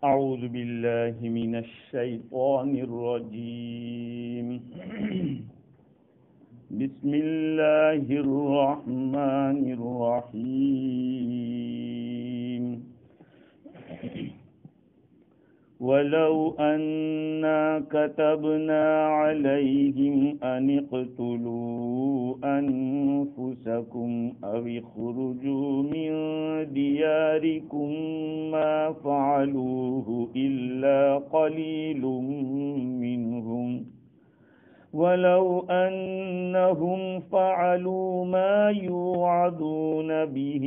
اعوذ باللہ من الشیطان الرجیم بسم اللہ الرحمن الرحیم وَلَوْ أَنَّا كَتَبْنَا عَلَيْهِمْ أَنِ اقْتُلُوا أَنفُسَكُمْ أَوِ اخْرُجُوا مِنْ دِيَارِكُمْ مَا فَعَلُوهُ إِلَّا قَلِيلٌ مِّنْهُمْ وَلَوْ أَنَّهُمْ فَعَلُوا مَا يُوعَظُونَ بِهِ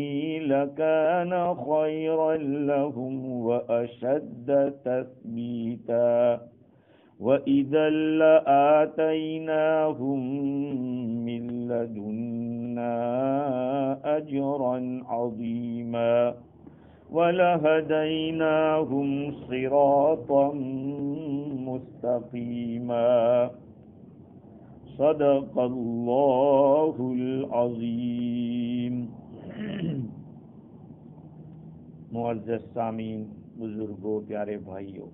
لَكَانَ خَيْرًا لَّهُمْ وَأَشَدَّ تَثْبِيتًا وَإِذًا لَّآتَيْنَاهُم مِّن لَّدُنَّا أَجْرًا عَظِيمًا وَلَهَدَيْنَاهُمْ صِرَاطًا مُّسْتَقِيمًا صدق اللہ العظیم۔ معزز سامعین، بزرگوں، پیارے بھائیوں،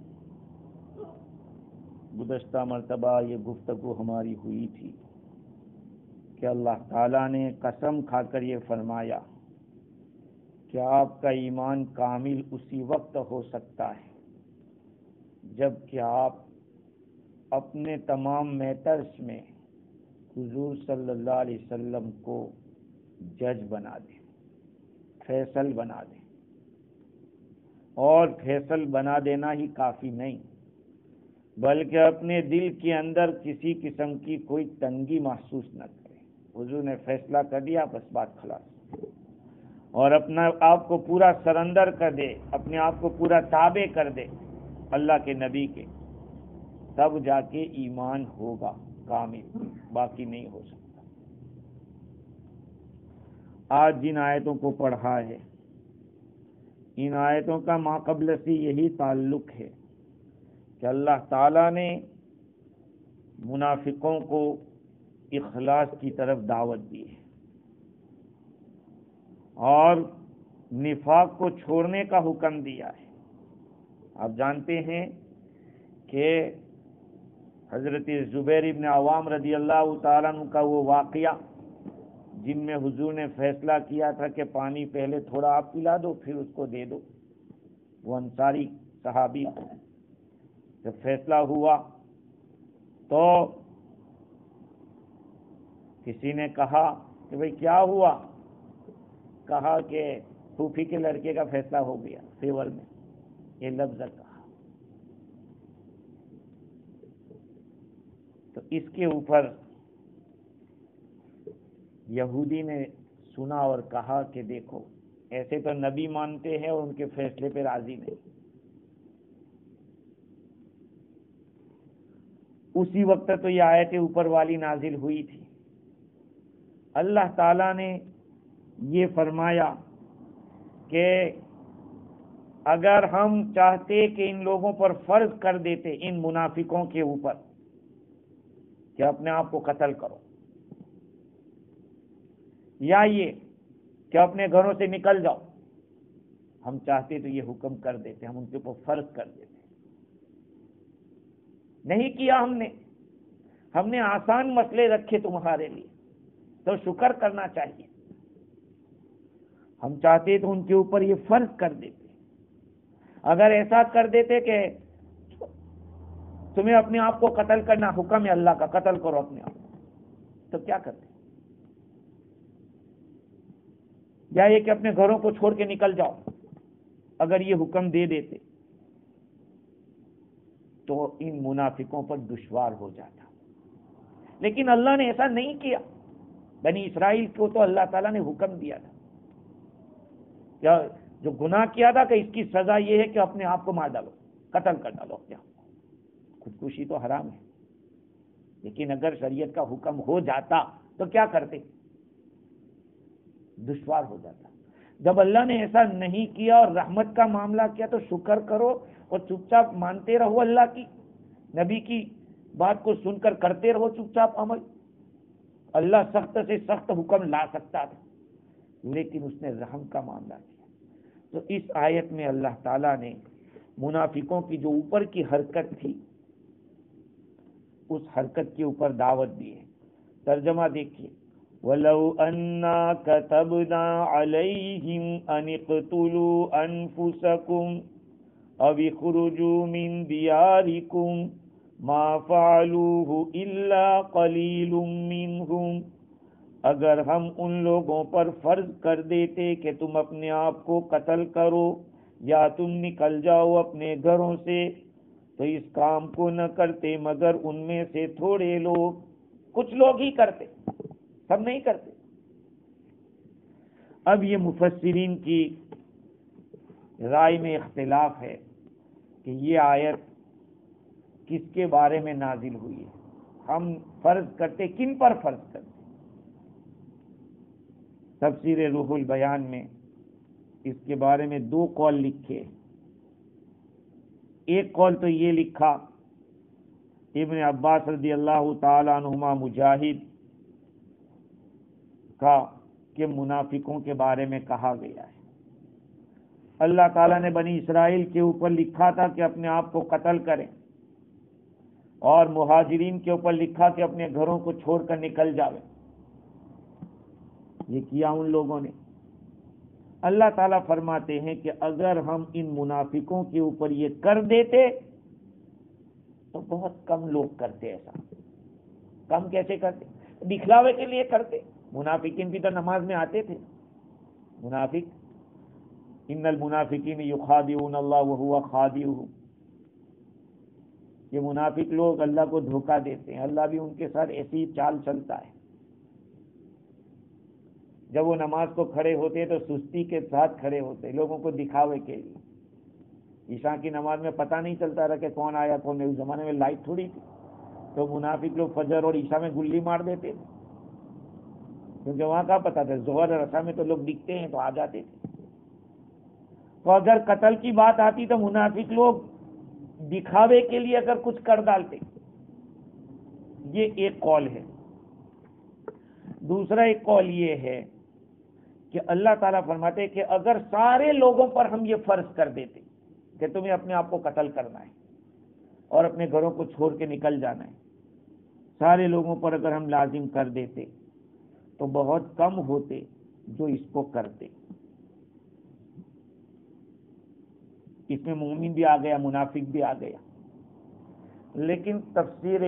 گزشتہ مرتبہ یہ گفتگو ہماری ہوئی تھی کہ اللہ تعالیٰ نے قسم کھا کر یہ فرمایا کہ آپ کا ایمان کامل اسی وقت ہو سکتا ہے جب کہ آپ اپنے تمام میٹرز میں حضور صلی اللہ علیہ وسلم کو جج بنا دیں، فیصل بنا دیں۔ اور فیصل بنا دینا ہی کافی نہیں، بلکہ اپنے دل کے اندر کسی قسم کی کوئی تنگی محسوس نہ کرے۔ حضور نے فیصلہ کر دیا، بس بات خلاص، اور اپنا آپ کو پورا سرنڈر کر دے، اپنے آپ کو پورا تابع کر دے اللہ کے نبی کے، تب جا کے ایمان ہوگا کامل، باقی نہیں ہو سکتا۔ آج جن آیتوں کو پڑھا ہے، ان آیتوں کا ماقبل سے یہی تعلق ہے کہ اللہ تعالیٰ نے منافقوں کو اخلاص کی طرف دعوت دی ہے اور نفاق کو چھوڑنے کا حکم دیا ہے۔ آپ جانتے ہیں کہ حضرت زبیر ابن عوام رضی اللہ تعالیٰ عنہ کا وہ واقعہ جن میں حضور نے فیصلہ کیا تھا کہ پانی پہلے تھوڑا آپ پلا دو پھر اس کو دے دو، وہ انصاری صحابی، جب فیصلہ ہوا تو کسی نے کہا کہ بھئی کیا ہوا؟ کہا کہ پھوپھی کے لڑکے کا فیصلہ ہو گیا، فیور میں یہ لفظ کہا۔ تو اس کے اوپر یہودی نے سنا اور کہا کہ دیکھو، ایسے تو نبی مانتے ہیں اور ان کے فیصلے پہ راضی نہیں۔ اسی وقت تو یہ آیت اوپر والی نازل ہوئی تھی۔ اللہ تعالیٰ نے یہ فرمایا کہ اگر ہم چاہتے کہ ان لوگوں پر فرض کر دیتے، ان منافقوں کے اوپر، کہ اپنے آپ کو قتل کرو، یا یہ کہ اپنے گھروں سے نکل جاؤ، ہم چاہتے تو یہ حکم کر دیتے، ہم ان کے اوپر فرض کر دیتے۔ نہیں کیا ہم نے آسان مسئلے رکھے تمہارے لیے، تو شکر کرنا چاہیے۔ ہم چاہتے تو ان کے اوپر یہ فرض کر دیتے۔ اگر ایسا کر دیتے کہ تمہیں اپنے آپ کو قتل کرنا حکم ہے اللہ کا، قتل کرو اپنے آپ کو، تو کیا کرتے؟ یا یہ کہ اپنے گھروں کو چھوڑ کے نکل جاؤ، اگر یہ حکم دے دیتے تو ان منافقوں پر دشوار ہو جاتا۔ لیکن اللہ نے ایسا نہیں کیا۔ بنی اسرائیل کو تو اللہ تعالیٰ نے حکم دیا تھا کیا جو گناہ کیا تھا کہ اس کی سزا یہ ہے کہ اپنے آپ کو مار ڈالو، قتل کر ڈالو اپنے آپ کو۔ خودکشی تو حرام ہے، لیکن اگر شریعت کا حکم ہو جاتا تو کیا کرتے؟ دشوار ہو جاتا۔ جب اللہ نے ایسا نہیں کیا اور رحمت کا معاملہ کیا تو شکر کرو اور چپ چاپ مانتے رہو، اللہ کی نبی کی بات کو سن کر کرتے رہو چپ چاپ عمل۔ اللہ سخت سے سخت حکم لا سکتا تھا، لیکن اس نے رحم کا معاملہ کیا۔ تو اس آیت میں اللہ تعالیٰ نے منافقوں کی جو اوپر کی حرکت تھی اس حرکت کے اوپر دعوت دی ہے. ترجمہ دیکھیے، وَلَوْ أَنَّا كَتَبْنَا عَلَيْهِمْ أَنِ اقْتُلُوا أَنفُسَكُمْ أَوِ اخْرُجُوا مِنْ دِيَارِكُمْ مَا فَعَلُوهُ إِلَّا قَلِيلٌ مِّنْهُمْ. اگر ہم ان لوگوں پر فرض کر دیتے کہ تم اپنے آپ کو قتل کرو یا تم نکل جاؤ اپنے گھروں سے، تو اس کام کو نہ کرتے مگر ان میں سے تھوڑے لوگ. کچھ لوگ ہی کرتے، سب نہیں کرتے. اب یہ مفسرین کی رائے میں اختلاف ہے کہ یہ آیت کس کے بارے میں نازل ہوئی ہے. ہم فرض کرتے، کن پر فرض کرتے؟ تفسیر روح البیان میں اس کے بارے میں دو قول لکھے. ایک قول تو یہ لکھا ابن عباس رضی اللہ تعالی عنہما مجاہد کا کہ منافقوں کے بارے میں کہا گیا ہے. اللہ تعالیٰ نے بنی اسرائیل کے اوپر لکھا تھا کہ اپنے آپ کو قتل کریں، اور مہاجرین کے اوپر لکھا کہ اپنے گھروں کو چھوڑ کر نکل جاویں. یہ کیا ان لوگوں نے. اللہ تعالیٰ فرماتے ہیں کہ اگر ہم ان منافقوں کے اوپر یہ کر دیتے تو بہت کم لوگ کرتے. ایسا کم کیسے کرتے؟ دکھلاوے کے لیے کرتے. منافقین بھی تو نماز میں آتے تھے. منافق، ان المنافقین یخادعون اللہ وہو خادعهم، یہ منافق لوگ اللہ کو دھوکہ دیتے ہیں، اللہ بھی ان کے ساتھ ایسی چال چلتا ہے. جب وہ نماز کو کھڑے ہوتے تو سستی کے ساتھ کھڑے ہوتے، لوگوں کو دکھاوے کے لیے. عشاء کی نماز میں پتہ نہیں چلتا رہا کہ کون آیا کون نہیں. اس زمانے میں لائٹ تھوڑی تھی، تو منافق لوگ فجر اور عشاء میں گلی مار دیتے تھے، کیونکہ وہاں کا پتہ تھا ظہر اور عصر میں تو لوگ دکھتے ہیں تو آ جاتے تھے. تو اگر قتل کی بات آتی تو منافق لوگ دکھاوے کے لیے اگر کچھ کر ڈالتے. یہ ایک قول ہے. دوسرا ایک قول یہ ہے کہ اللہ تعالیٰ فرماتے ہیں کہ اگر سارے لوگوں پر ہم یہ فرض کر دیتے کہ تمہیں اپنے آپ کو قتل کرنا ہے اور اپنے گھروں کو چھوڑ کے نکل جانا ہے، سارے لوگوں پر اگر ہم لازم کر دیتے تو بہت کم ہوتے جو اس کو کرتے. اس میں مومن بھی آ گیا، منافق بھی آ گیا. لیکن تفسیر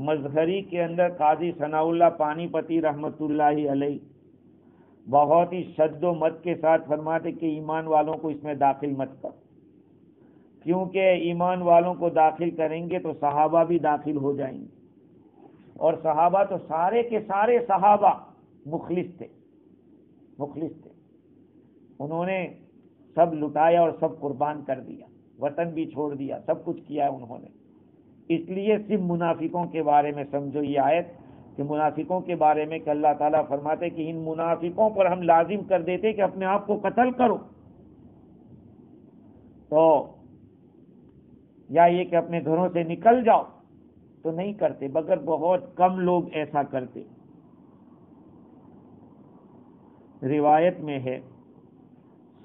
مظہری کے اندر قاضی ثناء اللہ پانی پتی رحمۃ اللہ علیہ بہت ہی شد و مت کے ساتھ فرماتے کہ ایمان والوں کو اس میں داخل مت کر، کیونکہ ایمان والوں کو داخل کریں گے تو صحابہ بھی داخل ہو جائیں گے، اور صحابہ تو سارے کے سارے صحابہ مخلص تھے. انہوں نے سب لٹایا اور سب قربان کر دیا، وطن بھی چھوڑ دیا، سب کچھ کیا انہوں نے. اس لیے صرف منافقوں کے بارے میں سمجھو یہ آیت کہ منافقوں کے بارے میں کہ اللہ تعالیٰ فرماتے کہ ان منافقوں پر ہم لازم کر دیتے کہ اپنے آپ کو قتل کرو، تو یا یہ کہ اپنے گھروں سے نکل جاؤ، تو نہیں کرتے، مگر بہت کم لوگ ایسا کرتے. روایت میں ہے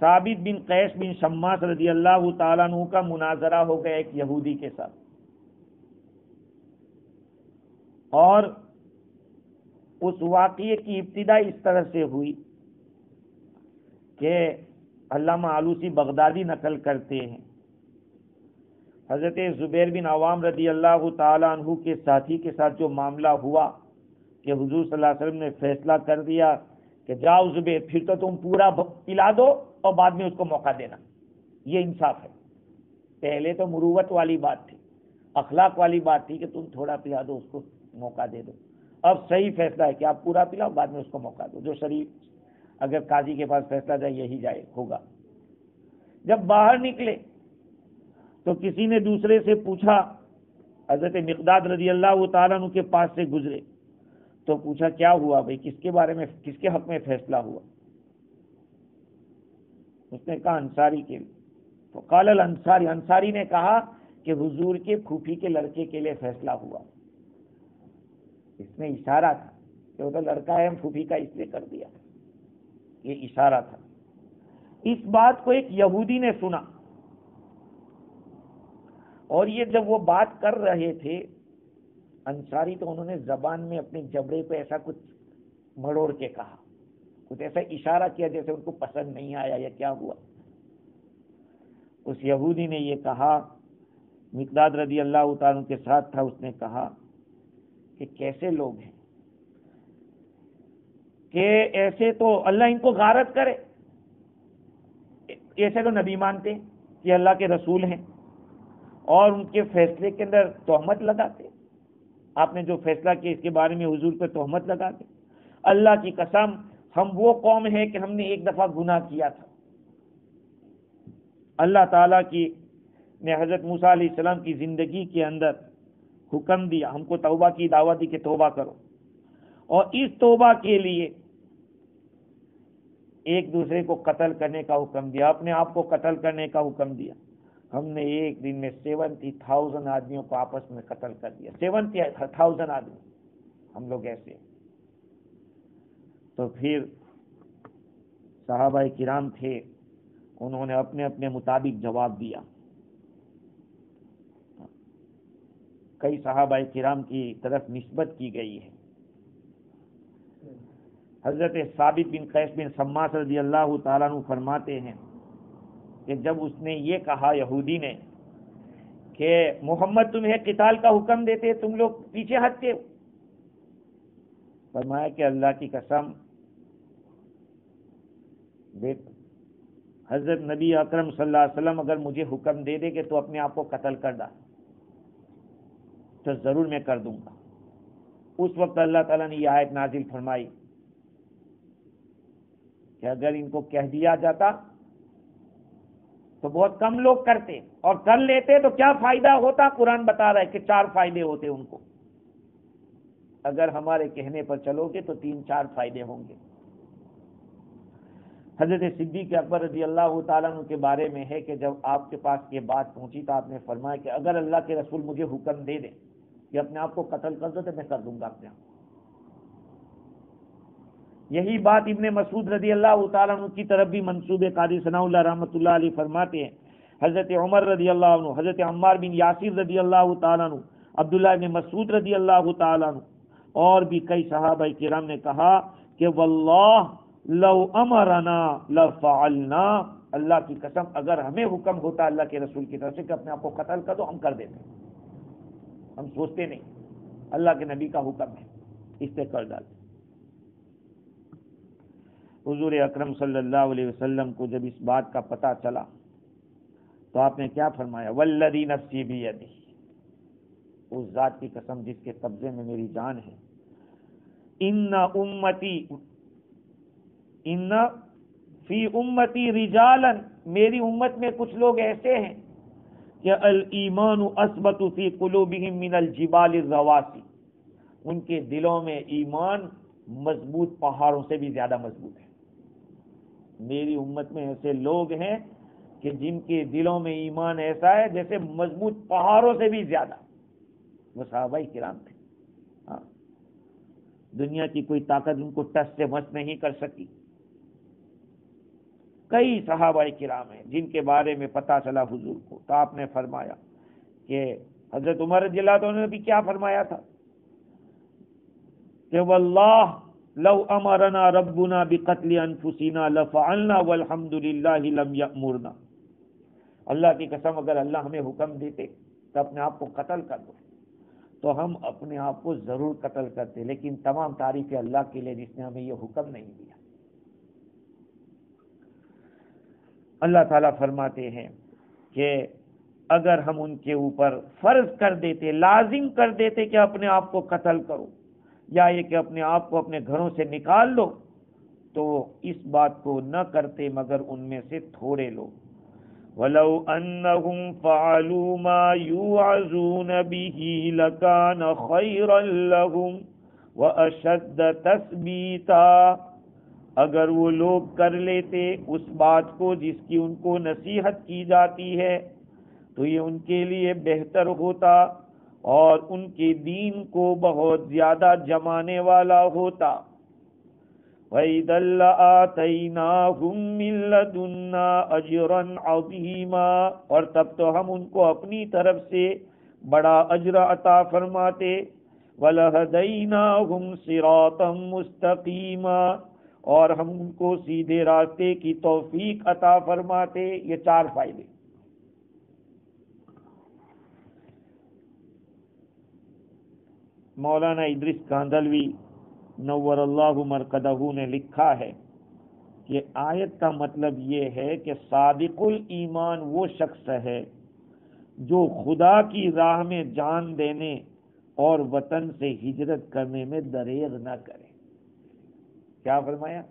ثابت بن قیس بن شماس رضی اللہ تعالیٰ عنہ کا مناظرہ ہو گیا ایک یہودی کے ساتھ، اور اس واقعے کی ابتدا اس طرح سے ہوئی کہ علامہ آلوسی بغدادی نقل کرتے ہیں حضرت زبیر بن عوام رضی اللہ تعالیٰ عنہ کے ساتھی کے ساتھ جو معاملہ ہوا کہ حضور صلی اللہ علیہ وسلم نے فیصلہ کر دیا کہ جاؤ زبیر، پھر تو تم پورا پلا دو اور بعد میں اس کو موقع دینا. یہ انصاف ہے. پہلے تو مروت والی بات تھی، اخلاق والی بات تھی کہ تم تھوڑا پلا دو، اس کو موقع دے دو. اب صحیح فیصلہ ہے کہ آپ پورا پلاؤ، بعد میں اس کو موقع دو. جو شریف اگر قاضی کے پاس فیصلہ جائے یہی جائے ہوگا. جب باہر نکلے تو کسی نے دوسرے سے پوچھا، حضرت مقداد رضی اللہ تعالیٰ عنہ کے پاس سے گزرے تو پوچھا کیا ہوا بھائی، کس کے بارے میں، کس کے حق میں فیصلہ ہوا؟ اس نے کہا انصاری کے لیے. تو قال الانصاری، انصاری نے کہا کہ حضور کے پھوپھی کے لڑکے کے لیے فیصلہ ہوا. اس میں اشارہ تھا کہ وہ تو لڑکا ہے، ہم پھوپھی کا اس لیے کر دیا. یہ اشارہ تھا. اس بات کو ایک یہودی نے سنا اور یہ جب وہ بات کر رہے تھے انصاری، تو انہوں نے زبان میں اپنے جبڑے پہ ایسا کچھ مڑوڑ کے کہا، کچھ ایسا اشارہ کیا جیسے ان کو پسند نہیں آیا یا کیا ہوا۔ اس یہودی نے یہ کہا، مقداد رضی اللہ تعالیٰ کے ساتھ تھا، اس نے کہا کہ کیسے لوگ ہیں کہ ایسے تو اللہ ان کو غارت کرے، ایسے تو نبی مانتے کہ اللہ کے رسول ہیں اور ان کے فیصلے کے اندر تہمت لگاتے، آپ نے جو فیصلہ کیا اس کے بارے میں حضور پہ تہمت لگاتے۔ اللہ کی قسم ہم وہ قوم ہے کہ ہم نے ایک دفعہ گناہ کیا تھا، اللہ تعالیٰ کی نے حضرت موسیٰ علیہ السلام کی زندگی کے اندر حکم دیا، ہم کو توبہ کی دعوت دی کہ توبہ کرو، اور اس توبہ کے لیے ایک دوسرے کو قتل کرنے کا حکم دیا، اپنے آپ کو قتل کرنے کا حکم دیا۔ ہم نے ایک دن میں 70,000 آدمیوں کو آپس میں قتل کر دیا، 70,000 آدمی، ہم لوگ ایسے۔ تو پھر صحابہ کرام تھے، انہوں نے اپنے اپنے مطابق جواب دیا۔ کئی صحابہ کرام کی طرف نسبت کی گئی ہے۔ حضرت ثابت بن قیس بن شماس رضی اللہ تعالیٰ عنہ فرماتے ہیں کہ جب اس نے یہ کہا یہودی نے کہ محمد تمہیں قتال کا حکم دیتے، تم لوگ پیچھے ہٹتے ہو، فرمایا کہ اللہ کی قسم دیکھ، حضرت نبی اکرم صلی اللہ علیہ وسلم اگر مجھے حکم دے دے کہ تو اپنے آپ کو قتل کر ڈال تو ضرور میں کر دوں گا۔ اس وقت اللہ تعالیٰ نے یہ آیت نازل فرمائی کہ اگر ان کو کہہ دیا جاتا تو بہت کم لوگ کرتے، اور کر لیتے تو کیا فائدہ ہوتا؟ قرآن بتا رہا ہے کہ 4 فائدے ہوتے ان کو، اگر ہمارے کہنے پر چلو گے تو 3-4 فائدے ہوں گے۔ حضرت صدیق اکبر رضی اللہ تعالیٰ عنہ کے بارے میں ہے کہ جب آپ کے پاس یہ بات پہنچی تو آپ نے فرمایا کہ اگر اللہ کے رسول مجھے حکم دے دیں کہ اپنے آپ کو قتل کر دو تو میں کر دوں گا اپنے آپ۔ یہی بات ابن مسعود رضی اللہ تعالیٰ عنہ کی طرف بھی منسوب ہے۔ قاضی ثناء اللہ رحمۃ اللہ علیہ فرماتے ہیں حضرت عمر رضی اللہ عنہ، حضرت عمار بن یاسر رضی اللہ تعالیٰ عنہ، عبداللہ بن مسعود رضی اللہ تعالیٰ عنہ اور بھی کئی صحابہ کرام نے کہا کہ واللہ لو امرنا لفعلنا، اللہ کی قسم اگر ہمیں حکم ہوتا اللہ کے رسول کی طرف سے کہ اپنے آپ کو قتل کر دو، ہم کر دیتے، ہم سوچتے نہیں، اللہ کے نبی کا حکم ہے اس سے کر ڈالتے۔ حضور اکرم صلی اللہ علیہ وسلم کو جب اس بات کا پتہ چلا تو آپ نے کیا فرمایا؟ والذی نفسی بیدہ، اس ذات کی قسم جس کے قبضے میں میری جان ہے، ان فی امتی رجالا، میری امت میں کچھ لوگ ایسے ہیں کہ الایمان اثبت فی قلوبہم من الجبال الرواسی، ان کے دلوں میں ایمان مضبوط پہاڑوں سے بھی زیادہ مضبوط ہے۔ میری امت میں ایسے لوگ ہیں کہ جن کے دلوں میں ایمان ایسا ہے جیسے مضبوط پہاڑوں سے بھی زیادہ۔ وہ صحابہ کرام تھے، ہاں، دنیا کی کوئی طاقت ان کو ٹس سے مس نہیں کر سکی۔ کئی صحابہ کرام ہیں جن کے بارے میں پتہ چلا حضور کو تو آپ نے فرمایا کہ حضرت عمر رضی اللہ عنہ نے بھی کیا فرمایا تھا کہ واللہ لو امرنا ربنا بقتل انفسنا لفعلنا والحمد للہ لم یأمرنا، اللہ کی قسم اگر اللہ ہمیں حکم دیتے تو اپنے آپ کو قتل کر دو تو ہم اپنے آپ کو ضرور قتل کرتے، لیکن تمام تعریف اللہ کے لیے جس نے ہمیں یہ حکم نہیں دیا۔ اللہ تعالیٰ فرماتے ہیں کہ اگر ہم ان کے اوپر فرض کر دیتے، لازم کر دیتے کہ اپنے آپ کو قتل کرو، یا یہ کہ اپنے آپ کو اپنے گھروں سے نکال لو، تو اس بات کو نہ کرتے مگر ان میں سے تھوڑے لوگ۔ وَلَوْ أَنَّهُمْ فَعَلُوا مَا يُوعَظُونَ بِهِ لَكَانَ خَيْرًا لَهُمْ وَأَشَدَّ تَثْبِيتًا، اگر وہ لوگ کر لیتے اس بات کو جس کی ان کو نصیحت کی جاتی ہے تو یہ ان کے لیے بہتر ہوتا اور ان کے دین کو بہت زیادہ جمانے والا ہوتا۔ وَإِذًا لَآتَيْنَاهُم مِّن لَّدُنَّا أَجْرًا عَظِيمًا، اور تب تو ہم ان کو اپنی طرف سے بڑا اجر عطا فرماتے. وَلَهَدَيْنَاهُمْ صِرَاطًا مُسْتَقِيمًا، اور ہم ان کو سیدھے راستے کی توفیق عطا فرماتے. یہ 4 فائدے. مولانا ادریس کاندھلوی نور اللہ مرقدہ نے لکھا ہے کہ آیت کا مطلب یہ ہے کہ صادق الایمان وہ شخص ہے جو خدا کی راہ میں جان دینے اور وطن سے ہجرت کرنے میں دریغ نہ کرے. کیا فرمایا؟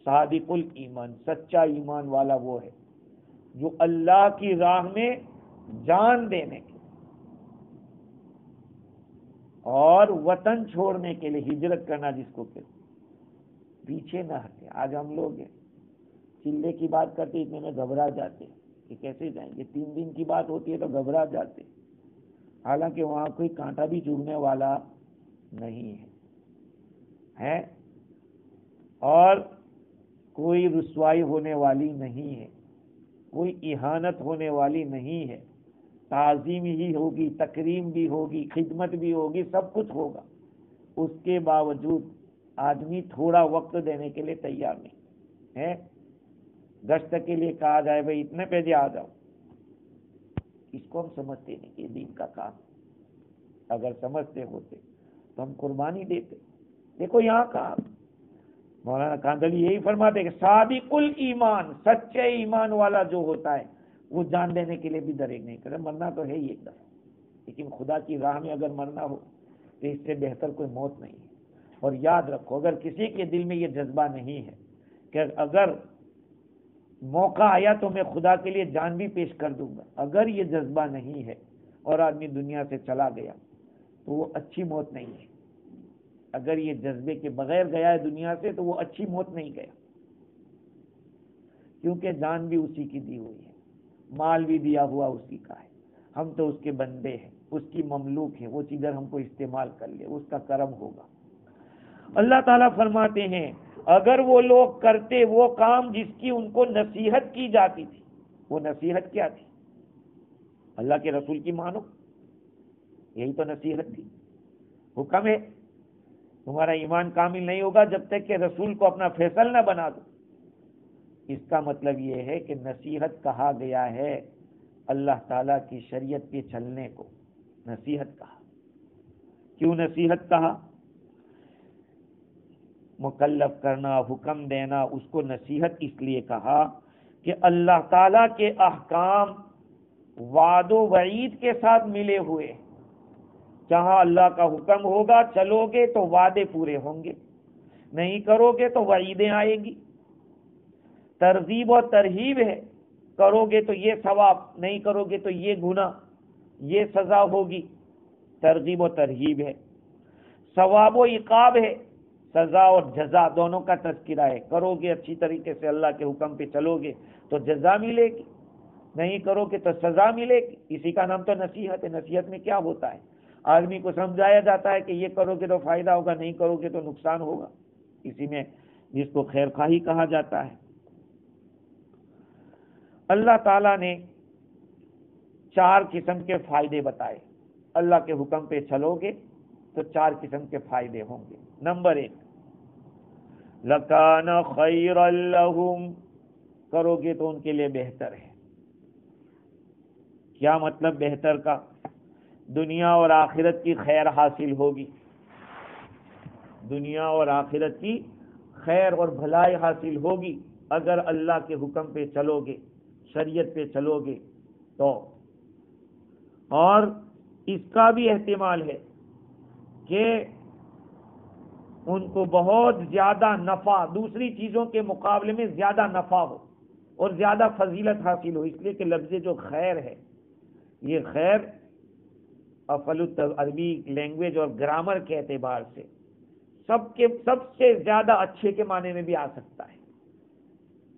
صادق الایمان، سچا ایمان والا وہ ہے جو اللہ کی راہ میں جان دینے کے اور وطن چھوڑنے کے لیے ہجرت کرنا جس کو کہ پیچھے نہ ہٹے. آج ہم لوگ ہیں چلے کی بات کرتے اتنے میں گھبرا جاتے کہ کیسے جائیں گے. 3 دن کی بات ہوتی ہے تو گھبرا جاتے، حالانکہ وہاں کوئی کانٹا بھی چبھنے والا نہیں ہے اور کوئی رسوائی ہونے والی نہیں ہے، کوئی اہانت ہونے والی نہیں ہے. تعظیم ہی ہوگی، تکریم بھی ہوگی، خدمت بھی ہوگی، سب کچھ ہوگا. اس کے باوجود آدمی تھوڑا وقت دینے کے لیے تیار نہیں ہے. گشت کے لیے کہا جائے بھائی اتنے پیسے آ جاؤ، اس کو ہم سمجھتے نہیں کہ دین کا کام. اگر سمجھتے ہوتے تو ہم قربانی دیتے. دیکھو یہاں کہا مولانا کاندھلی یہی فرماتے کہ صادق الایمان، سچے ایمان والا جو ہوتا ہے وہ جان دینے کے لیے بھی دریغ نہیں کرے. مرنا تو ہے ہی ایک دفعہ، لیکن خدا کی راہ میں اگر مرنا ہو تو اس سے بہتر کوئی موت نہیں ہے. اور یاد رکھو اگر کسی کے دل میں یہ جذبہ نہیں ہے کہ اگر موقع آیا تو میں خدا کے لیے جان بھی پیش کر دوں گا، اگر یہ جذبہ نہیں ہے اور آدمی دنیا سے چلا گیا تو وہ اچھی موت نہیں ہے. اگر یہ جذبے کے بغیر گیا ہے دنیا سے تو وہ اچھی موت نہیں گیا، کیونکہ جان بھی اسی کی دی ہوئی ہے، مال بھی دیا ہوا اسی کا ہے. ہم تو اس کے بندے ہیں، اس کی مملوک ہیں. وہ چیز ہم کو استعمال کر لے اس کا کرم ہوگا. اللہ تعالیٰ فرماتے ہیں اگر وہ لوگ کرتے وہ کام جس کی ان کو نصیحت کی جاتی تھی. وہ نصیحت کیا تھی؟ اللہ کے رسول کی مانو، یہی تو نصیحت تھی. حکم ہے تمہارا ایمان کامل نہیں ہوگا جب تک کہ رسول کو اپنا فیصل نہ بنا دو. اس کا مطلب یہ ہے کہ نصیحت کہا گیا ہے اللہ تعالیٰ کی شریعت پہ چلنے کو نصیحت کہا. کیوں نصیحت کہا؟ مکلف کرنا، حکم دینا، اس کو نصیحت اس لیے کہا کہ اللہ تعالیٰ کے احکام وعد و وعید کے ساتھ ملے ہوئے. جہاں اللہ کا حکم ہوگا چلو گے تو وعدے پورے ہوں گے، نہیں کرو گے تو وعیدیں آئے گی. ترغیب و ترہیب ہے، کرو گے تو یہ ثواب، نہیں کرو گے تو یہ گناہ، یہ سزا ہوگی. ترغیب و ترہیب ہے. ثواب و عقاب ہے، سزا اور جزا دونوں کا تذکرہ ہے. کرو گے اچھی طریقے سے اللہ کے حکم پہ چلو گے تو جزا ملے گی، نہیں کرو گے تو سزا ملے گی. اسی کا نام تو نصیحت ہے. نصیحت میں کیا ہوتا ہے؟ آدمی کو سمجھایا جاتا ہے کہ یہ کرو گے تو فائدہ ہوگا، نہیں کرو گے تو نقصان ہوگا. اسی میں جس کو خیر خواہی کہا جاتا ہے. اللہ تعالیٰ نے 4 قسم کے فائدے بتائے. اللہ کے حکم پہ چلو گے تو 4 قسم کے فائدے ہوں گے. نمبر 1 لَكَانَ خَيْرًا لَهُمْ، کرو گے تو ان کے لیے بہتر ہے. کیا مطلب بہتر کا؟ دنیا اور آخرت کی خیر حاصل ہوگی. دنیا اور آخرت کی خیر اور بھلائی حاصل ہوگی اگر اللہ کے حکم پہ چلو گے، شریعت پہ چلو گے تو. اور اس کا بھی احتمال ہے کہ ان کو بہت زیادہ نفع، دوسری چیزوں کے مقابلے میں زیادہ نفع ہو اور زیادہ فضیلت حاصل ہو. اس لیے کہ لفظ جو خیر ہے، یہ خیر عربی لینگویج اور گرامر کے اعتبار سے سب سے زیادہ اچھے کے معنی میں بھی آ سکتا ہے.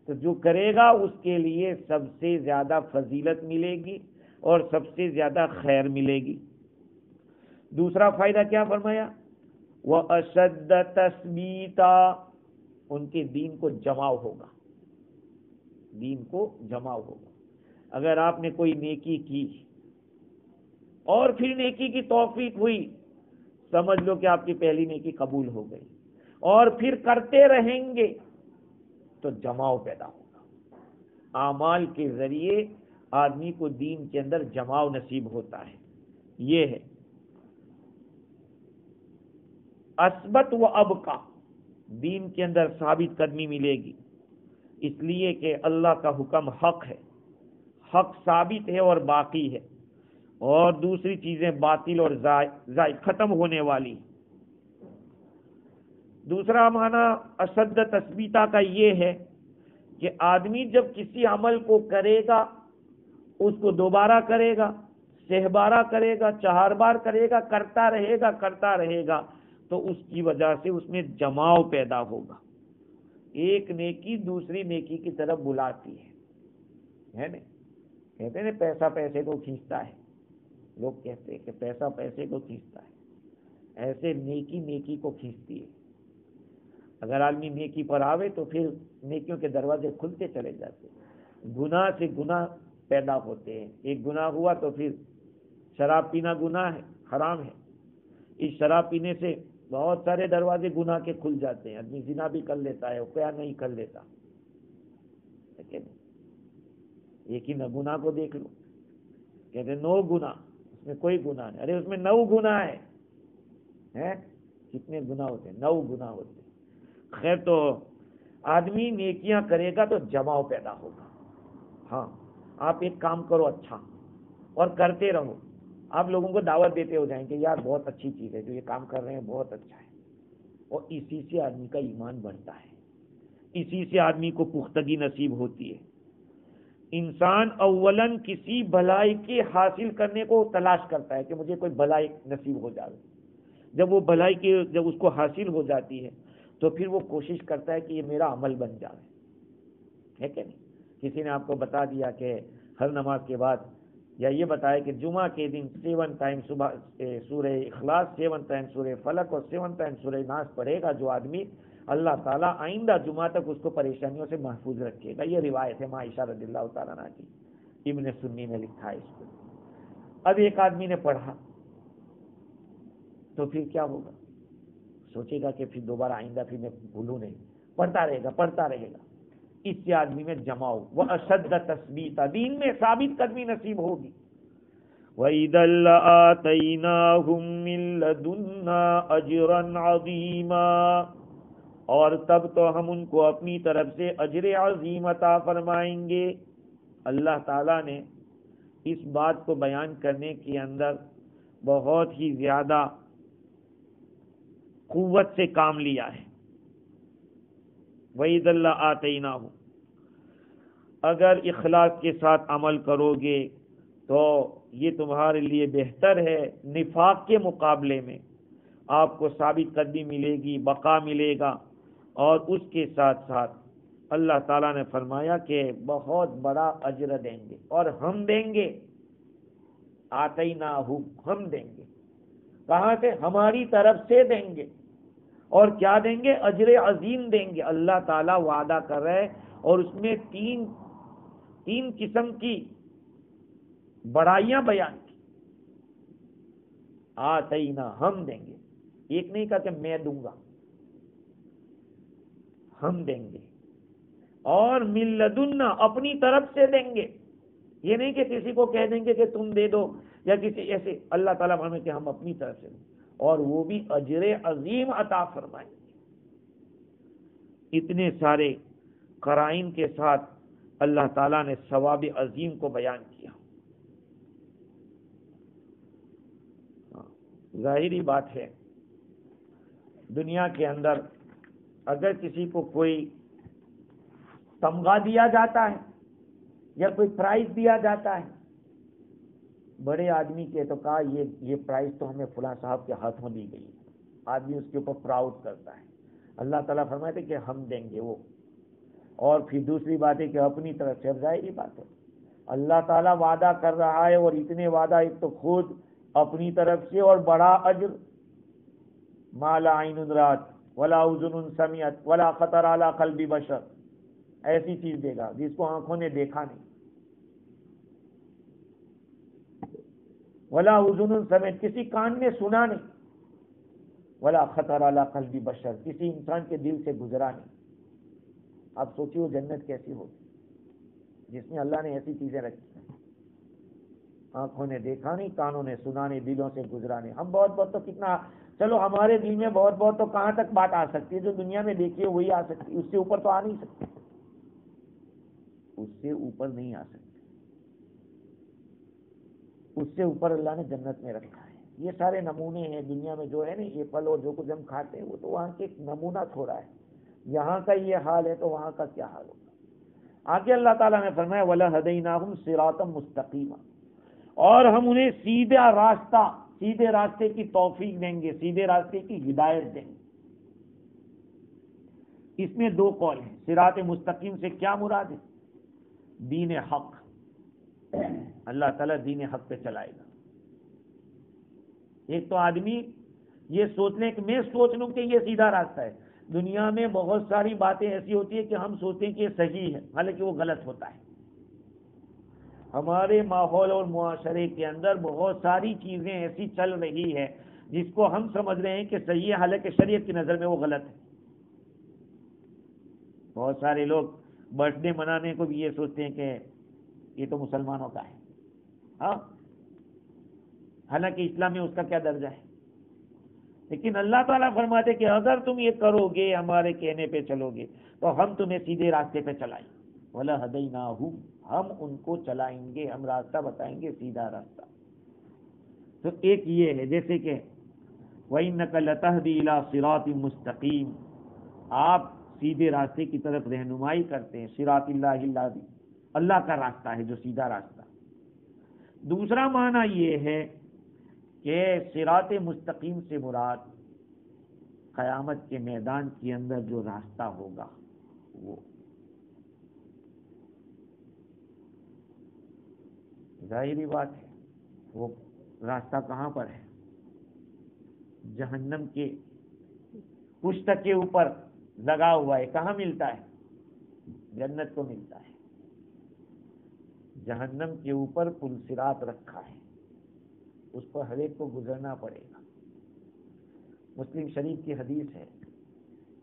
تو جو کرے گا اس کے لیے سب سے زیادہ فضیلت ملے گی اور سب سے زیادہ خیر ملے گی. دوسرا فائدہ کیا فرمایا؟ وَأَشَدَّ تَثْبِيتًا، ان کے دین کو جماؤ ہوگا، دین کو جماؤ ہوگا۔ اگر آپ نے کوئی نیکی کی اور پھر نیکی کی توفیق ہوئی، سمجھ لو کہ آپ کی پہلی نیکی قبول ہو گئی، اور پھر کرتے رہیں گے تو جماؤ پیدا ہوگا۔ اعمال کے ذریعے آدمی کو دین کے اندر جماؤ نصیب ہوتا ہے۔ یہ ہے اثبت و ابقا، دین کے اندر ثابت قدمی ملے گی، اس لیے کہ اللہ کا حکم حق ہے، حق ثابت ہے اور باقی ہے، اور دوسری چیزیں باطل اور زائد ختم ہونے والی۔ دوسرا معنی اشد تثبیتا کا یہ ہے کہ آدمی جب کسی عمل کو کرے گا، اس کو دوبارہ کرے گا، 6 بارہ کرے گا، 4 بار کرے گا، کرتا رہے گا تو اس کی وجہ سے اس میں جماؤ پیدا ہوگا۔ ایک نیکی دوسری نیکی کی طرف بلاتی ہے نا؟ کہتے ہیں پیسہ پیسے کو کھینچتا ہے، لوگ کہتے ہیں کہ پیسہ پیسے کو کھینچتا ہے، ایسے نیکی نیکی کو کھینچتی ہے۔ اگر آدمی نیکی پر آوے تو پھر نیکیوں کے دروازے کھلتے چلے جاتے، گناہ سے گناہ پیدا ہوتے ہیں۔ ایک گناہ ہوا تو پھر شراب پینا گناہ ہے، حرام ہے، اس شراب پینے سے بہت سارے دروازے گناہ کے کھل جاتے ہیں، آدمی زنا بھی کر لیتا ہے، کیا نہیں کر لیتا، لیکن ایک ہی نہ گناہ کو دیکھ لو، کہتے ہیں 9 گناہ، اس میں کوئی گناہ نہیں، ارے اس میں 9 گناہ ہے، کتنے گناہ ہوتے ہیں؟ 9 گناہ ہوتے ہیں۔ خیر، تو آدمی نیکیاں کرے گا تو جماؤ پیدا ہوگا۔ ہاں، آپ ایک کام کرو اچھا اور کرتے رہو، آپ لوگوں کو دعوت دیتے ہو جائیں کہ یار بہت اچھی چیز ہے جو یہ کام کر رہے ہیں، بہت اچھا ہے، اور اسی سے آدمی کا ایمان بڑھتا ہے، اسی سے آدمی کو پختگی نصیب ہوتی ہے۔ انسان اولاً کسی بھلائی کے حاصل کرنے کو تلاش کرتا ہے کہ مجھے کوئی بھلائی نصیب ہو جائے، جب وہ بھلائی کی جب اس کو حاصل ہو جاتی ہے تو پھر وہ کوشش کرتا ہے کہ یہ میرا عمل بن جائے، ہے کہ نہیں؟ کسی نے آپ کو بتا دیا کہ ہر نماز کے بعد، یا یہ بتایا کہ جمعہ کے دن 7 ٹائم صبح سورہ اخلاص، 7 ٹائم سورہ فلق اور 7 ٹائم سورہ ناس پڑھے گا جو آدمی، اللہ تعالیٰ آئندہ جمعہ تک اس کو پریشانیوں سے محفوظ رکھے گا۔ یہ روایت ہے عائشہ رضی اللہ تعالیٰ عنہا کی، ابن سنی نے لکھا ہے اس کو۔ اب ایک آدمی نے پڑھا تو پھر کیا ہوگا؟ سوچے گا کہ پھر دوبارہ آئندہ پھر میں بھولوں نہیں، پڑھتا رہے گا، اس سے آدمی میں جماؤ وہ اشد تثبیت، دین میں ثابت قدمی نصیب ہوگی۔ وَإِذًا لَآتَيْنَاهُم مِّن لَّدُنَّا أَجْرًا عَظِيمًا، اور تب تو ہم ان کو اپنی طرف سے اجر عظیم عطا فرمائیں گے۔ اللہ تعالیٰ نے اس بات کو بیان کرنے کے اندر بہت ہی زیادہ قوت سے کام لیا ہے۔ وَإِذًا لَآتَيْنَاهُم، اگر اخلاص کے ساتھ عمل کرو گے تو یہ تمہارے لیے بہتر ہے، نفاق کے مقابلے میں آپ کو ثابت قدمی ملے گی، بقا ملے گا، اور اس کے ساتھ ساتھ اللہ تعالیٰ نے فرمایا کہ بہت بڑا اجر دیں گے، اور ہم دیں گے، آتیناہم، ہم دیں گے، کہاں سے؟ ہماری طرف سے دیں گے، اور کیا دیں گے؟ اجر عظیم دیں گے۔ اللہ تعالیٰ وعدہ کر رہے، اور اس میں تین قسم کی بڑائیاں بیان کی۔ آتینا، ہم دیں گے، ایک نہیں کہا کہ میں دوں گا، ہم دیں گے، اور من لدنا، اپنی طرف سے دیں گے، یہ نہیں کہ کسی کو کہہ دیں گے کہ تم دے دو، یا کسی ایسے، اللہ تعالیٰ فرمائے کہ ہم اپنی طرف سے دیں، اور وہ بھی اجر عظیم عطا فرمائیں گے۔ اتنے سارے قرائن کے ساتھ اللہ تعالیٰ نے ثواب عظیم کو بیان کیا۔ ظاہری بات ہے، دنیا کے اندر اگر کسی کو کوئی تمغہ دیا جاتا ہے یا کوئی پرائز دیا جاتا ہے، بڑے آدمی کے تو کہا یہ پرائز تو ہمیں فلاں صاحب کے ہاتھوں دی گئی، آدمی اس کے اوپر پراؤڈ کرتا ہے۔ اللہ تعالیٰ فرماتے کہ ہم دیں گے وہ، اور پھر دوسری بات ہے کہ اپنی طرف سے، ظاہری بات ہے اللہ تعالیٰ وعدہ کر رہا ہے، اور اتنے وعدہ، ایک تو خود اپنی طرف سے، اور بڑا اجر، ما لا عین رات، ولا اذن سمعت ولا خطر علی قلب بشر، ایسی چیز دے گا جس کو آنکھوں نے دیکھا نہیں، ولا اذن سمعت کسی کان نے سنا نہیں، ولا خطر علی قلب بشر کسی انسان کے دل سے گزرا نہیں۔ آپ سوچیے وہ جنت کیسی ہوگی جس میں اللہ نے ایسی چیزیں رکھی، آنکھوں نے دیکھا نہیں، کانوں نے سنا نہیں، دلوں سے گزرا نہیں۔ ہم بہت بہت تو کتنا، چلو ہمارے دل میں بہت بہت تو کہاں تک بات آ سکتی ہے، جو دنیا میں دیکھی ہے وہی آ سکتی ہے، اس سے اوپر تو آ نہیں سکتی، اس سے اوپر نہیں آ سکتی، اس سے اوپر اللہ نے جنت میں رکھا ہے۔ یہ سارے نمونے ہیں دنیا میں جو ہے نا، یہ پھل اور جو کچھ ہم کھاتے ہیں وہ تو وہاں کے ایک نمونہ چھوڑا ہے، یہاں کا یہ حال ہے تو وہاں کا کیا حال ہوگا۔ آگے اللہ تعالیٰ نے فرمایا وَلَهَدَيْنَاهُمْ صِرَاطًا مُسْتَقِيمًا، اور ہم انہیں سیدھا راستہ، سیدھے راستے کی توفیق دیں گے، سیدھے راستے کی ہدایت دیں گے۔ اس میں دو قول ہیں، صراط مستقیم سے کیا مراد ہے؟ دین حق، اللہ تعالیٰ دین حق پہ چلائے گا۔ ایک تو آدمی یہ سوچ لیں کہ میں سوچ لوں کہ یہ سیدھا راستہ ہے۔ دنیا میں بہت ساری باتیں ایسی ہوتی ہیں کہ ہم سوچتے ہیں کہ یہ صحیح ہے، حالانکہ وہ غلط ہوتا ہے۔ ہمارے ماحول اور معاشرے کے اندر بہت ساری چیزیں ایسی چل رہی ہے جس کو ہم سمجھ رہے ہیں کہ صحیح ہے، حالانکہ شریعت کی نظر میں وہ غلط ہے۔ بہت سارے لوگ برتھ ڈے منانے کو بھی یہ سوچتے ہیں کہ یہ تو مسلمانوں کا ہے، ہاں، حالانکہ اسلام میں اس کا کیا درجہ ہے۔ لیکن اللہ تعالیٰ فرماتے کہ اگر تم یہ کرو گے، ہمارے کہنے پہ چلو گے، تو ہم تمہیں سیدھے راستے پہ چلائیں گے۔ وَلَهَدَيْنَاهُمْ، ہم ان کو چلائیں گے، ہم راستہ بتائیں گے، سیدھا راستہ۔ تو ایک یہ ہے جیسے کہ وَإِنَّكَ لَتَهْدِي إِلَىٰ صِرَاطٍ مُسْتَقِيمٍ، آپ سیدھے راستے کی طرف رہنمائی کرتے ہیں، صراط اللہ الذی، اللہ کا راستہ ہے جو سیدھا راستہ۔ دوسرا معنی یہ ہے کہ صراط مستقیم سے مراد قیامت کے میدان کے اندر جو راستہ ہوگا وہ ظاہری بات ہے، وہ راستہ کہاں پر ہے؟ جہنم کے پشت کے اوپر لگا ہوا ہے۔ کہاں ملتا ہے؟ جنت کو ملتا ہے۔ جہنم کے اوپر پل صراط رکھا ہے، اس پر ہر ایک کو گزرنا پڑے گا۔ مسلم شریف کی حدیث ہے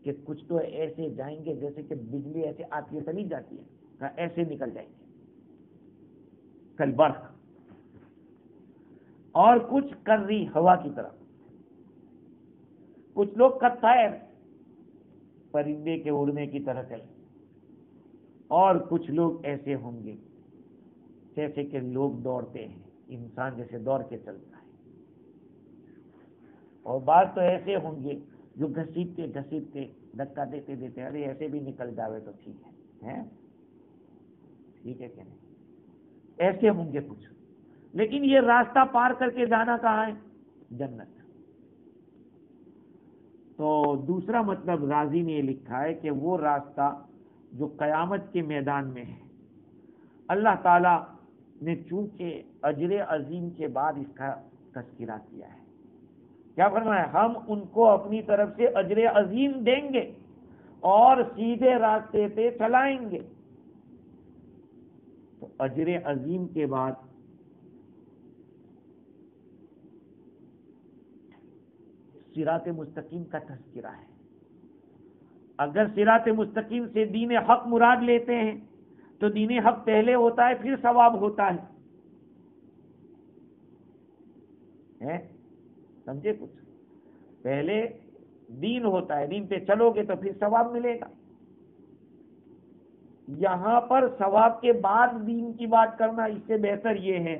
کہ کچھ تو ایسے جائیں گے جیسے کہ بجلی ایسے آتی ہے چلی جاتی ہے، ایسے نکل جائیں گے کل برق، اور کچھ کر رہی ہوا کی طرف، کچھ لوگ کطائر پرندے کے اڑنے کی طرح چلیں، اور کچھ لوگ ایسے ہوں گے جیسے کہ لوگ دوڑتے ہیں، انسان جیسے دوڑ کے چلتا ہے، اور بعض تو ایسے ہوں گے جو گھسیٹتے گھسیٹتے دھکا دیتے دیتے، ارے ایسے بھی نکل جاوے تو ٹھیک ہے، ٹھیک ہے کہ نہیں، ایسے ہوں گے کچھ۔ لیکن یہ راستہ پار کر کے جانا کہاں ہے؟ جنت۔ تو دوسرا مطلب راضی نے یہ لکھا ہے کہ وہ راستہ جو قیامت کے میدان میں ہے، اللہ تعالی نے چونکہ اجر عظیم کے بعد اس کا تذکرہ کیا ہے، کیا فرمایا؟ ہم ان کو اپنی طرف سے اجر عظیم دیں گے اور سیدھے راستے پہ چلائیں گے۔ تو اجر عظیم کے بعد صراط مستقیم کا تذکرہ ہے۔ اگر صراط مستقیم سے دین حق مراد لیتے ہیں تو دین حق پہلے ہوتا ہے پھر ثواب ہوتا ہے، سمجھے؟ کچھ پہلے دین ہوتا ہے، دین پہ چلو گے تو پھر ثواب ملے گا۔ یہاں پر ثواب کے بعد دین کی بات کرنا، اس سے بہتر یہ ہے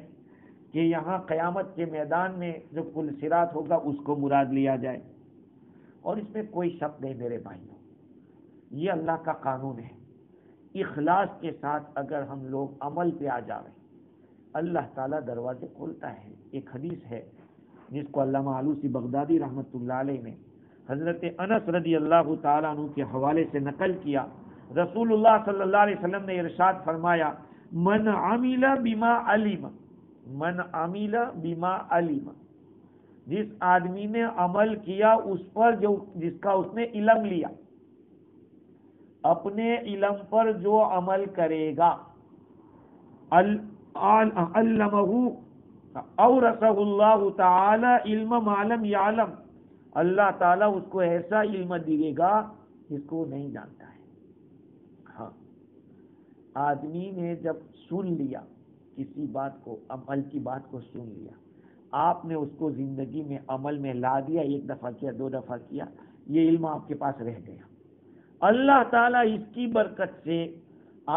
کہ یہاں قیامت کے میدان میں جو پل صراط ہوگا اس کو مراد لیا جائے۔ اور اس میں کوئی شک نہیں میرے بھائیوں، یہ اللہ کا قانون ہے۔ اخلاص کے ساتھ اگر ہم لوگ عمل پہ آ جائیں، اللہ تعالیٰ دروازے کھولتا ہے۔ ایک حدیث ہے جس کو علامہ آلوسی بغدادی رحمۃ اللہ علیہ نے حضرت انس رضی اللہ تعالیٰ عنہ کے حوالے سے نقل کیا۔ رسول اللہ صلی اللہ علیہ وسلم نے ارشاد فرمایا، من عمل بما علم، من عمل بما علم، جس آدمی نے عمل کیا اس پر جس کا اس نے علم لیا، اپنے علم پر جو عمل کرے گا، علمہ اورثہ اللہ تعالی علم ما لم یعلم، اللہ تعالیٰ اس کو ایسا علم دے گا جس کو وہ نہیں جانتا ہے۔ ہاں، آدمی نے جب سن لیا کسی بات کو، عمل کی بات کو سن لیا، آپ نے اس کو زندگی میں عمل میں لا دیا، ایک دفعہ کیا، 2 دفعہ کیا، یہ علم آپ کے پاس رہ گیا۔ اللہ تعالیٰ اس کی برکت سے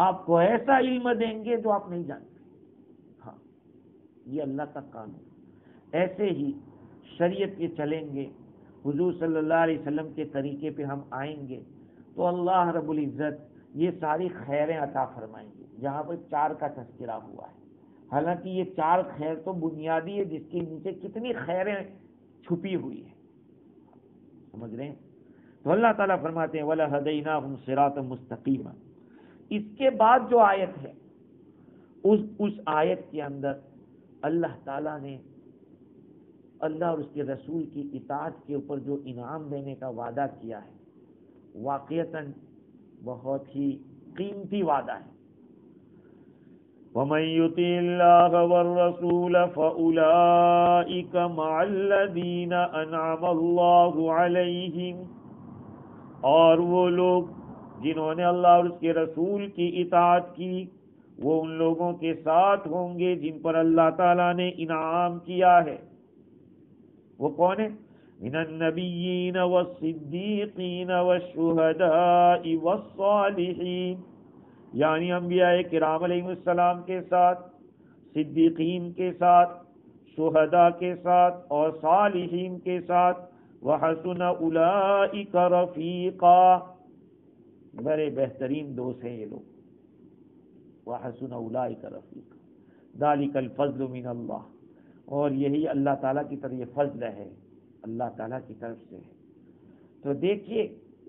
آپ کو ایسا علم دیں گے جو آپ نہیں جانتے۔ ہاں، یہ اللہ کا قانون۔ ایسے ہی شریعت کے چلیں گے، حضور صلی اللہ علیہ وسلم کے طریقے پہ ہم آئیں گے تو اللہ رب العزت یہ ساری خیریں عطا فرمائیں گے۔ جہاں پر 4 کا تذکرہ ہوا ہے، حالانکہ یہ 4 خیر تو بنیادی ہے، جس کے نیچے کتنی خیریں چھپی ہوئی ہیں، سمجھ رہے ہیں؟ تو اللہ تعالیٰ فرماتے ہیں وَلَهَدَيْنَاهُمْ صِرَاطًا مُسْتَقِيمًا۔ اس کے بعد جو آیت ہے، اس آیت کے اندر اللہ تعالیٰ نے اللہ اور اس کے رسول کی اطاعت کے اوپر جو انعام دینے کا وعدہ کیا ہے، واقعتاً بہت ہی قیمتی وعدہ ہے۔ وَمَن يُطِعِ اللَّهَ وَالرَّسُولَ فَأُولَئِكَ مَعَ الَّذِينَ أَنْعَمَ اللَّهُ عَلَيْهِمْ، اور وہ لوگ جنہوں نے اللہ اور اس کے رسول کی اطاعت کی، وہ ان لوگوں کے ساتھ ہوں گے جن پر اللہ تعالیٰ نے انعام کیا ہے۔ وہ کون ہے؟ من النبیین والصدیقین والشہداء والصالحین، یعنی انبیاء کرام علیہ السلام کے ساتھ، صدیقین کے ساتھ، شہداء کے ساتھ اور صالحین کے ساتھ۔ وحسن اولئک رفیقا، بڑے بہترین دوست ہیں یہ لوگ۔ وحسن اولئک رفیقا، ذالک الفضل من اللہ، اور یہی اللہ تعالیٰ کی طرف یہ فضل ہے، اللہ تعالیٰ کی طرف سے ہے۔ تو دیکھیے،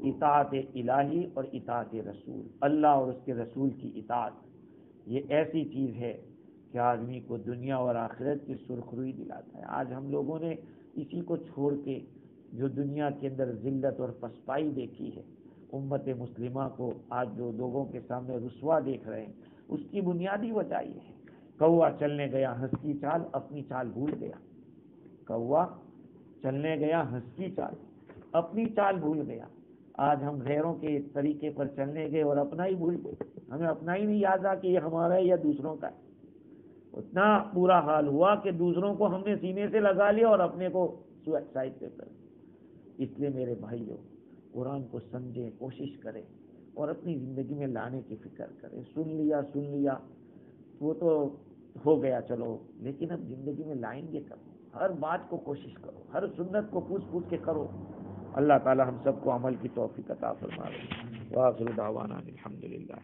اطاعت الہی اور اطاعت رسول، اللہ اور اس کے رسول کی اطاعت، یہ ایسی چیز ہے کہ آدمی کو دنیا اور آخرت کی سرخروئی دلاتا ہے۔ آج ہم لوگوں نے اسی کو چھوڑ کے جو دنیا کے اندر ذلت اور پسپائی دیکھی ہے، امت مسلمہ کو آج جو لوگوں کے سامنے رسوا دیکھ رہے ہیں، اس کی بنیادی وجہ یہ ہے۔ کوا چلنے گیا ہنس کی چال، اپنی چال بھول گیا۔ کوا چلنے گیا ہنس کی چال، اپنی چال بھول گیا۔ آج ہم غیروں کے طریقے پر چلنے گئے اور اپنا ہی بھول گئے، ہمیں اپنا ہی نہیں یاد آ کہ یہ ہمارا ہے یا دوسروں کا ہے۔ اتنا برا حال ہوا کہ دوسروں کو ہم نے سینے سے لگا لیا اور اپنے کو سوائسائڈ پہ کر دیا۔ اس لیے میرے بھائیوں، قرآن کو سمجھیں، کوشش کریں اور اپنی زندگی میں لانے کی فکر کریں۔ سن لیا وہ تو ہو گیا، چلو، لیکن اب زندگی میں لائیں گے کب؟ ہر بات کو کوشش کرو، ہر سنت کو پوچھ کے کرو۔ اللہ تعالی ہم سب کو عمل کی توفیق عطا فرمائے۔ وآخر دعوانا الحمدللہ۔